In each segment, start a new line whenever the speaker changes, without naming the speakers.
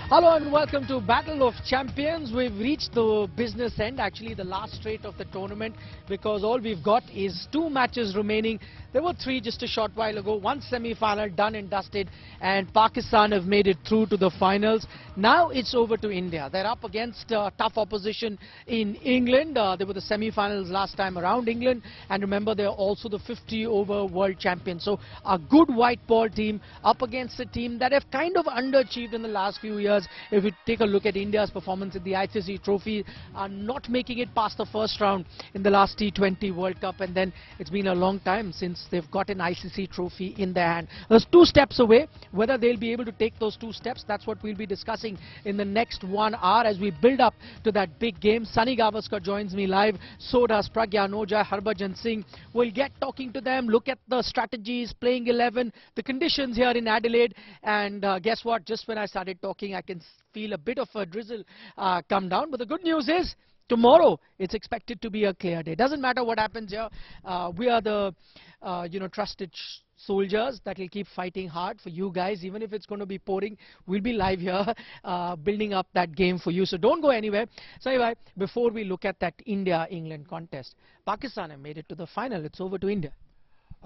Hello and welcome to Battle of Champions. We've reached the business end, actually the last straight of the tournament, because all we've got is 2 matches remaining. There were 3 just a short while ago. 1 semi-final done and dusted, and Pakistan have made it through to the finals. Now it's over to India. They're up against tough opposition in England. They were the semi-finals last time around England, and remember they're also the 50-over world champions. So a good white ball team up against a team that have kind of underachieved in the last few years. If we take a look at India's performance in the ICC trophy, not making it past the first round in the last T20 World Cup, and then it's been a long time since they've got an ICC trophy in their hand. There's 2 steps away. Whether they'll be able to take those 2 steps, that's what we'll be discussing in the next 1 hour as we build up to that big game. Sunny Gavaskar joins me live. So does Pragyan Ojha, Harbhajan Singh. We'll get talking to them, look at the strategies, playing 11, the conditions here in Adelaide, and guess what? Just when I started talking, I can feel a bit of a drizzle come down. But the good news is, tomorrow it's expected to be a clear day. Doesn't matter what happens here. We are the trusted soldiers that will keep fighting hard for you guys. Even if it's going to be pouring, we'll be live here building up that game for you. So don't go anywhere. So anyway, before we look at that India-England contest, Pakistan have made it to the final. It's over to India.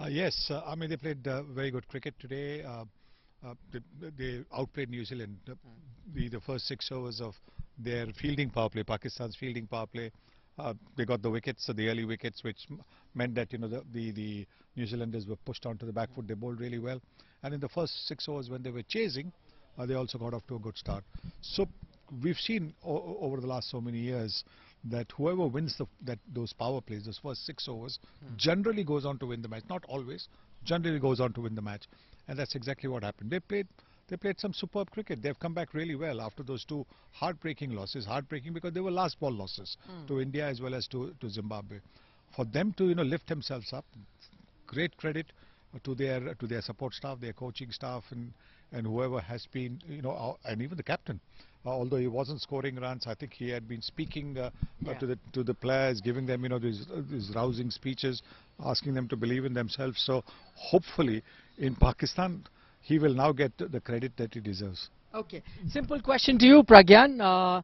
Yes, I mean, they played very good cricket today. They outplayed New Zealand. The first 6 overs of their fielding power play, Pakistan's fielding power play, they got the wickets, the early wickets, which meant that the New Zealanders were pushed onto the back foot. They bowled really well, and in the first 6 overs when they were chasing, they also got off to a good start. So we've seen over the last so many years that whoever wins those power plays, those first 6 overs, generally goes on to win the match. Not always, generally goes on to win the match, and that's exactly what happened. They played some superb cricket. They've come back really well after those 2 heartbreaking losses. Heartbreaking because they were last ball losses to India as well as to Zimbabwe. For them to lift themselves up, great credit to their support staff, their coaching staff, and whoever has been, and even the captain. Although he wasn't scoring runs, I think he had been speaking to the players, giving them these rousing speeches, asking them to believe in themselves. So hopefully in Pakistan he will now get the credit that he deserves.
Okay, simple question to you, Pragyan.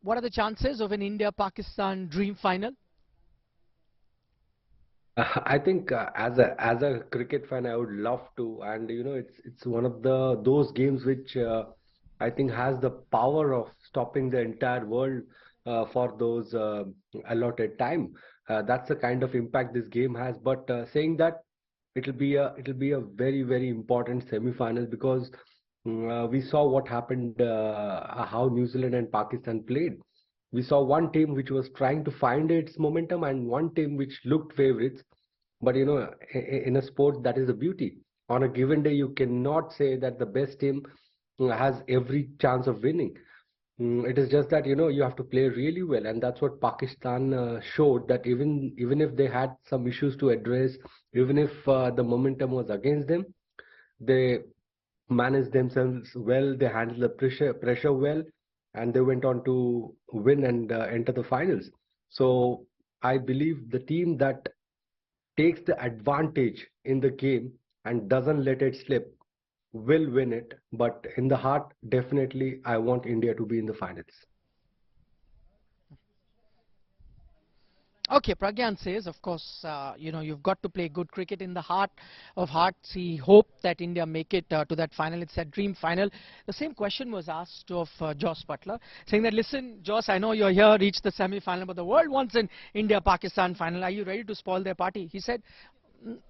What are the chances of an India-Pakistan dream final?
I think as a cricket fan, I would love to, and it's one of those games which I think has the power of stopping the entire world for those allotted time. That's the kind of impact this game has. But saying that, it'll be a very, very important semi-final, because we saw what happened, how New Zealand and Pakistan played. We saw one team which was trying to find its momentum and one team which looked favorites. But in a sport, that is the beauty. On a given day, you cannot say that the best team has every chance of winning. It is just that you have to play really well, and that's what Pakistan showed, that even if they had some issues to address, even if the momentum was against them, they managed themselves well. They handled the pressure well, and they went on to win and enter the finals. So I believe the team that takes the advantage in the game and doesn't let it slip will win it. But in the heart, definitely I want India to be in the finals.
Okay, Pragyan says, of course, you've got to play good cricket. In the heart of hearts, he hoped that India make it to that final. It's a dream final. The same question was asked of Joss Butler, saying that, listen, Joss, I know you're here, reached the semi-final, but the world wants an India-Pakistan final. Are you ready to spoil their party? He said,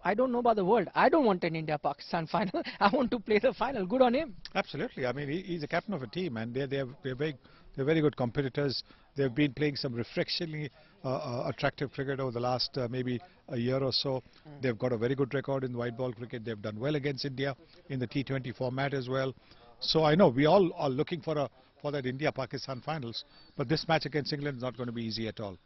I don't know about the world. I don't want an India-Pakistan final. I want to play the final. Good on him.
Absolutely. I mean, he's a captain of a team, and they're very good competitors. They've been playing some refreshingly attractive cricket over the last maybe a year or so. They've got a very good record in white ball cricket. They've done well against India in the T20 format as well. So I know we all are looking for that India-Pakistan finals, but this match against England is not going to be easy at all.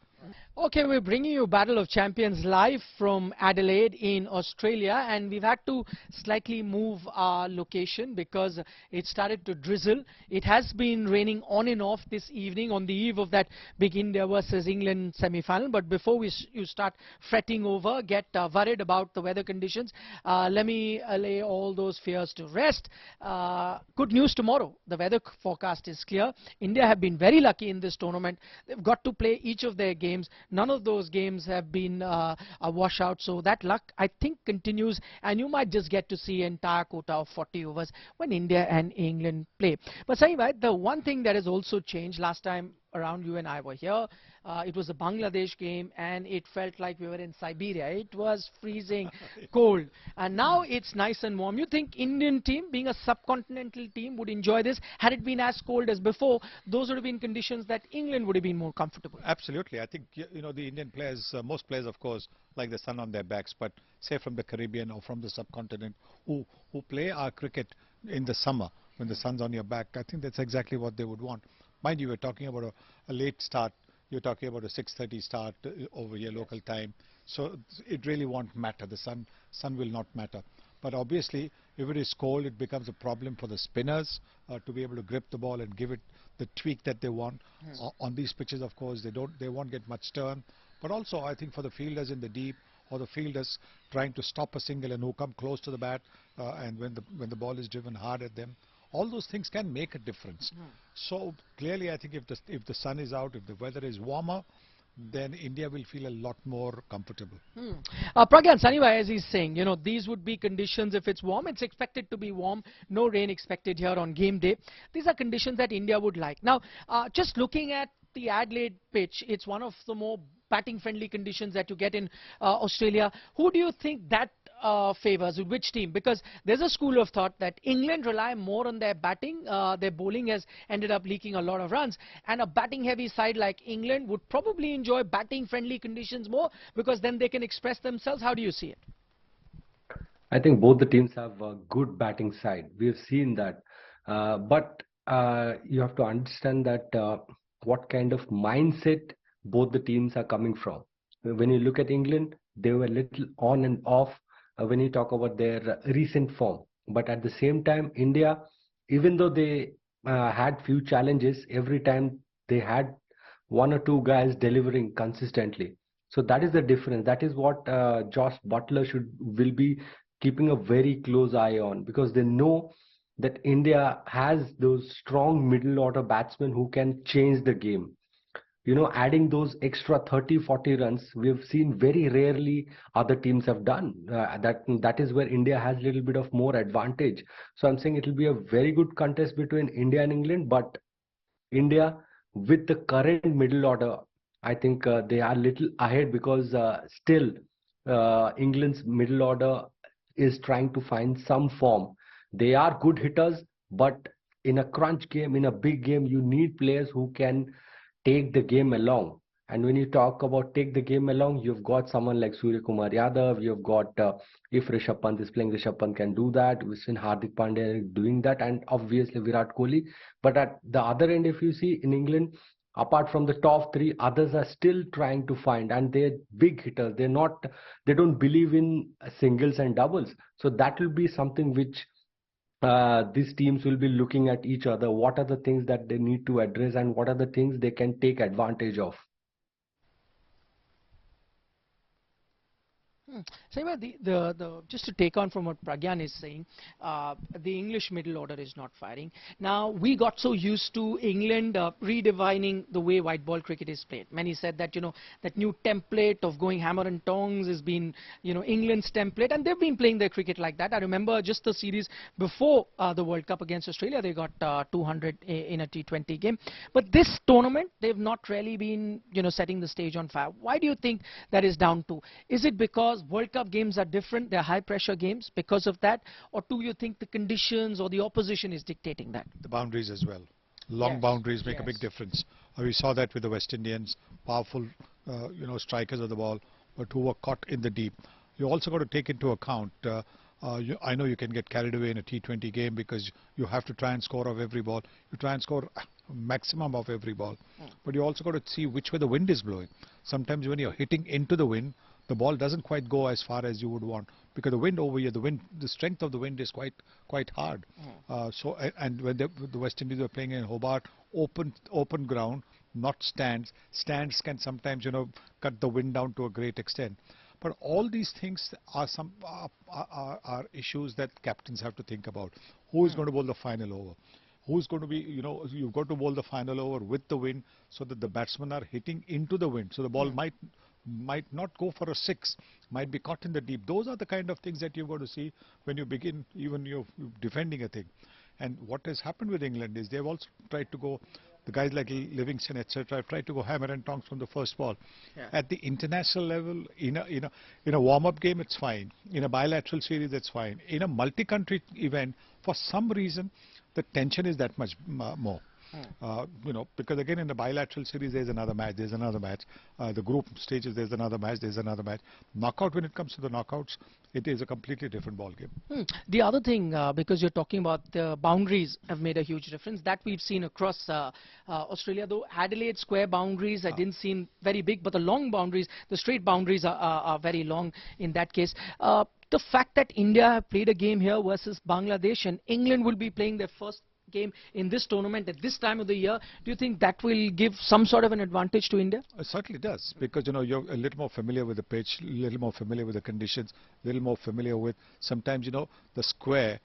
Okay, we're bringing you Battle of Champions live from Adelaide in Australia, and we've had to slightly move our location because it started to drizzle. It has been raining on and off this evening on the eve of that big India versus England semi-final. But before you start fretting over, get worried about the weather conditions, let me lay all those fears to rest. Good news tomorrow. The weather forecast is clear. India have been very lucky in this tournament. They've got to play each of their games. None of those games have been a washout, so that luck I think continues, and you might just get to see entire quota of 40 overs when India and England play. But Saeed, the one thing that has also changed last time around you and I were here, it was a Bangladesh game and it felt like we were in Siberia. It was freezing cold, and now it's nice and warm. You think Indian team, being a subcontinental team, would enjoy this? Had it been as cold as before, those would have been conditions that England would have been more comfortable.
Absolutely. I think, you know, the Indian players, most players, of course, like the sun on their backs, but say from the Caribbean or from the subcontinent who play our cricket in the summer when the sun's on your back, I think that's exactly what they would want. Mind you, we're talking about a late start. You're talking about a 6:30 start over here local time. So it really won't matter. The sun will not matter. But obviously, if it is cold, it becomes a problem for the spinners to be able to grip the ball and give it the tweak that they want. On these pitches, of course, they won't get much turn. But also, I think for the fielders in the deep or the fielders trying to stop a single and who come close to the bat, and when the ball is driven hard at them, all those things can make a difference. So clearly, I think if the sun is out, if the weather is warmer, then India will feel a lot more comfortable.
Pragyan, Sanibai, as he's saying, you know, these would be conditions if it's warm. It's expected to be warm. No rain expected here on game day. These are conditions that India would like. Now, just looking at the Adelaide pitch, it's one of the more batting friendly conditions that you get in Australia. Who do you think that favors, which team? Because there's a school of thought that England rely more on their batting. Their bowling has ended up leaking a lot of runs, and a batting heavy side like England would probably enjoy batting friendly conditions more because then they can express themselves. How do you see it?
I think both the teams have a good batting side. We've seen that. But you have to understand that what kind of mindset both the teams are coming from. When you look at England, they were a little on and off when you talk about their recent form. But at the same time, India, even though they had few challenges, every time they had one or two guys delivering consistently. So that is the difference. That is what Josh Butler will be keeping a very close eye on, because they know that India has those strong middle order batsmen who can change the game. You know, adding those extra 30-40 runs, we've seen very rarely other teams have done. That is where India has a little bit of more advantage. So I'm saying it will be a very good contest between India and England, but India with the current middle order, I think they are little ahead, because still England's middle order is trying to find some form. They are good hitters, but in a crunch game, in a big game, you need players who can take the game along. And when you talk about take the game along, you've got someone like Surya Kumar Yadav, you've got if Rishabh Pant is playing, Rishabh Pant can do that. We've seen Hardik Pandya doing that, and obviously Virat Kohli. But at the other end, if you see in England, apart from the top three, others are still trying to find, and they're big hitters. They don't believe in singles and doubles. So that will be something which these teams will be looking at each other. What are the things that they need to address, and what are the things they can take advantage of?
Saima, just to take on from what Pragyan is saying, the English middle order is not firing. Now, we got so used to England redefining the way white ball cricket is played. Many said that, you know, that new template of going hammer and tongs has been, you know, England's template, and they've been playing their cricket like that. I remember just the series before the World Cup against Australia, they got 200 in a T20 game. But this tournament, they've not really been, you know, setting the stage on fire. Why do you think that is down to? Is it because World Cup games are different, they're high pressure games because of that, or do you think the conditions or the opposition is dictating that?
The boundaries as well. Long boundaries make a big difference. We saw that with the West Indians, powerful you know, strikers of the ball, but who were caught in the deep. You also got to take into account, I know you can get carried away in a T20 game because you have to try and score off every ball. You try and score maximum of every ball. But you also got to see which way the wind is blowing. Sometimes when you're hitting into the wind, the ball doesn't quite go as far as you would want, because the wind over here, the strength of the wind is quite hard. And when the West Indies were playing in Hobart, open ground, not stands. Stands can sometimes cut the wind down to a great extent. But all these things are issues that captains have to think about. Who is going to bowl the final over? Who's going to be, you've got to bowl the final over with the wind so that the batsmen are hitting into the wind. So the ball might not go for a six, might be caught in the deep. Those are the kind of things that you've got to see when you begin, even you're defending a thing. And what has happened with England is they've also tried to go, the guys like Livingston, etc., have tried to go hammer and tongs from the first ball. Yeah. At the international level, in a warm-up game, it's fine. In a bilateral series, it's fine. In a multi-country event, for some reason, the tension is that much more. Because again in the bilateral series there's another match, the group stages there's another match. Knockout, when it comes to the knockouts, it is a completely different ball game.
The other thing, because you're talking about the boundaries have made a huge difference, that we've seen across Australia, though Adelaide square boundaries didn't seem very big, but the long boundaries, the straight boundaries are very long in that case. The fact that India have played a game here versus Bangladesh, and England will be playing their first game in this tournament at this time of the year, do you think that will give some sort of an advantage to India?
It certainly does, because you're a little more familiar with the pitch, a little more familiar with the conditions, a little more familiar with sometimes the square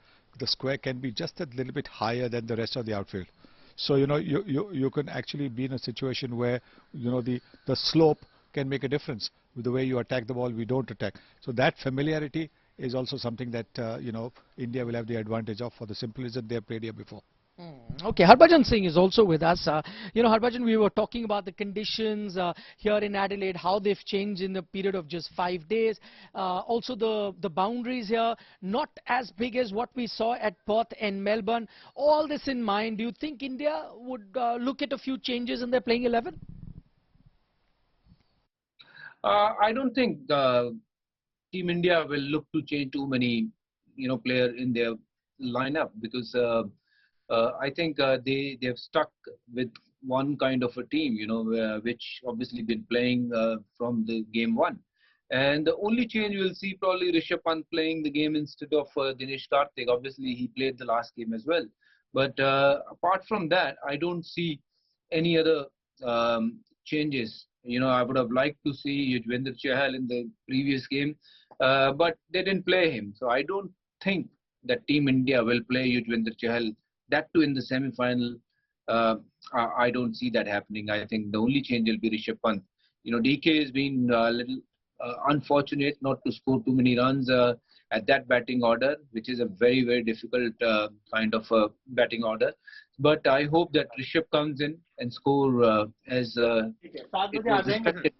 can be just a little bit higher than the rest of the outfield. So you can actually be in a situation where the slope can make a difference with the way you attack the ball, we don't attack. So that familiarity is also something that India will have the advantage of, for the simple reason they have played here before.
Okay, Harbhajan Singh is also with us. Harbhajan, we were talking about the conditions here in Adelaide, how they've changed in the period of just 5 days. Also the boundaries here, not as big as what we saw at Perth and Melbourne. All this in mind, do you think India would look at a few changes in their playing 11?
I don't think Team India will look to change too many, players in their lineup, because I think they have stuck with one kind of a team, which obviously been playing from the game one. And the only change we'll see probably Rishabh Pant playing the game instead of Dinesh Karthik. Obviously, he played the last game as well. But apart from that, I don't see any other changes. I would have liked to see Yuzvendra Chahal in the previous game, but they didn't play him. So I don't think that Team India will play Yuzvendra Chahal. That too in the semi-final, I don't see that happening. I think the only change will be Rishabh Pant. DK has been a little unfortunate not to score too many runs at that batting order, which is a very, very difficult kind of batting order. But I hope that Rishabh comes in and score as it was expected.